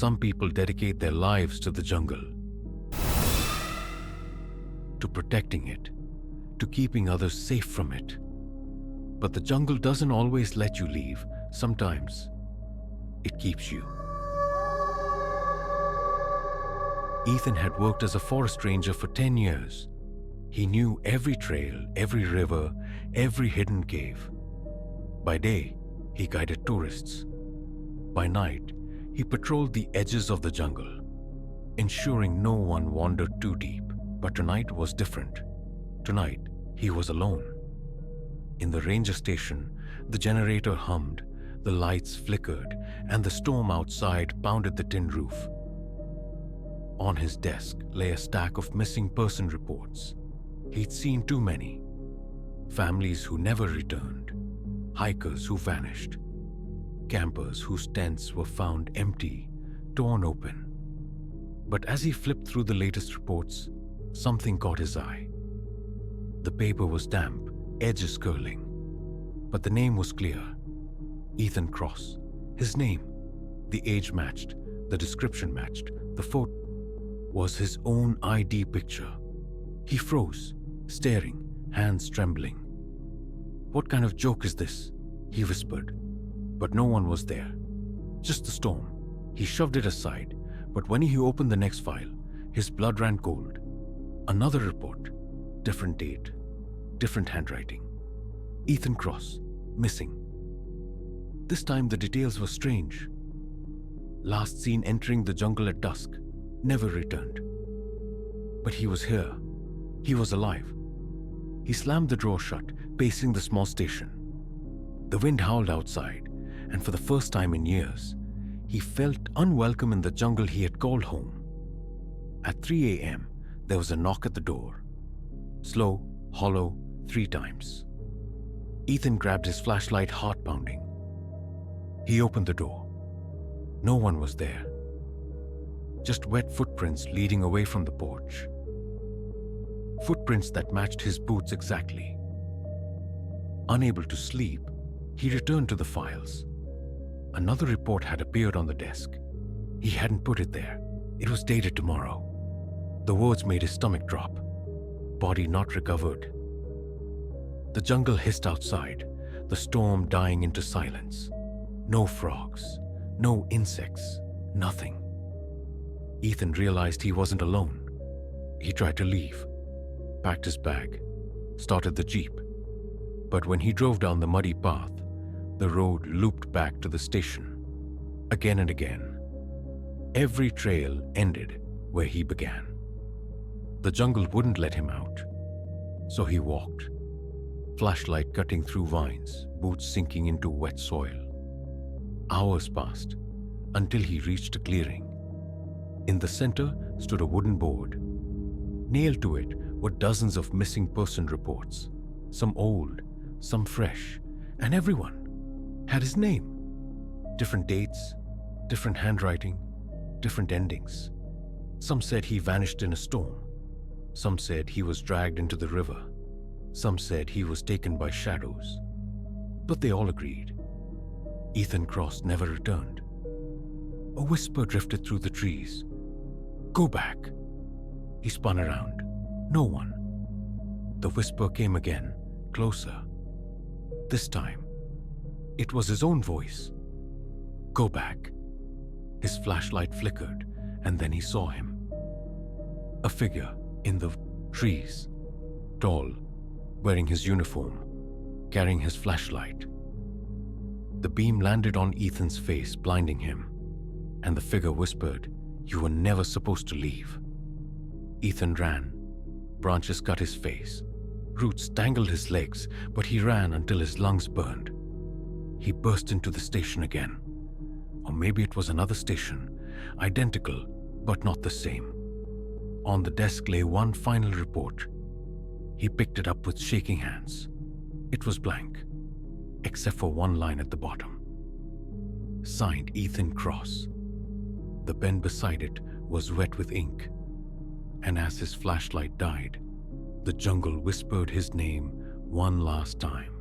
Some people dedicate their lives to the jungle, to protecting it, to keeping others safe from it. But the jungle doesn't always let you leave. Sometimes it keeps you. Ethan had worked as a forest ranger for 10 years. He knew every trail, every river, every hidden cave. By day, he guided tourists. By night, he patrolled the edges of the jungle, ensuring no one wandered too deep. But tonight was different. Tonight, he was alone. In the ranger station, the generator hummed, the lights flickered, and the storm outside pounded the tin roof. On his desk lay a stack of missing person reports. He'd seen too many. Families who never returned, hikers who vanished, campers whose tents were found empty, torn open. But as he flipped through the latest reports, something caught his eye. The paper was damp, edges curling, but the name was clear. Ethan Cross. His name. The age matched, the description matched, the photo was his own ID picture. He froze, staring, hands trembling. "What kind of joke is this?" he whispered. But no one was there. Just the storm. He shoved it aside, but when he opened the next file, his blood ran cold. Another report, different date, different handwriting. Ethan Cross, missing. This time the details were strange. Last seen entering the jungle at dusk, never returned. But he was here. He was alive. He slammed the drawer shut, pacing the small station. The wind howled outside, and for the first time in years, he felt unwelcome in the jungle he had called home. At 3 a.m., there was a knock at the door. Slow, hollow, 3 times. Ethan grabbed his flashlight, heart pounding. He opened the door. No one was there. Just wet footprints leading away from the porch. Footprints that matched his boots exactly. Unable to sleep, he returned to the files. Another report had appeared on the desk. He hadn't put it there. It was dated tomorrow. The words made his stomach drop. Body not recovered. The jungle hissed outside, the storm dying into silence. No frogs, no insects, nothing. Ethan realized he wasn't alone. He tried to leave, packed his bag, started the jeep. But when he drove down the muddy path, the road looped back to the station. Again and again. Every trail ended where he began. The jungle wouldn't let him out. So he walked, flashlight cutting through vines, boots sinking into wet soil. Hours passed until he reached a clearing. In the center stood a wooden board. Nailed to it were dozens of missing person reports, some old, some fresh, and everyone had his name. Different dates, different handwriting, different endings. Some said he vanished in a storm. Some said he was dragged into the river. Some said he was taken by shadows. But they all agreed. Ethan Cross never returned. A whisper drifted through the trees. "Go back." He spun around. No one. The whisper came again, closer. This time, it was his own voice. "Go back." His flashlight flickered, and then he saw him. A figure in the trees, tall, wearing his uniform, carrying his flashlight. The beam landed on Ethan's face, blinding him, and the figure whispered, "You were never supposed to leave." Ethan ran. Branches cut his face. Roots tangled his legs, but he ran until his lungs burned. He burst into the station again. Or maybe it was another station, identical, but not the same. On the desk lay one final report. He picked it up with shaking hands. It was blank, except for one line at the bottom. Signed Ethan Cross. The pen beside it was wet with ink, and as his flashlight died, the jungle whispered his name one last time.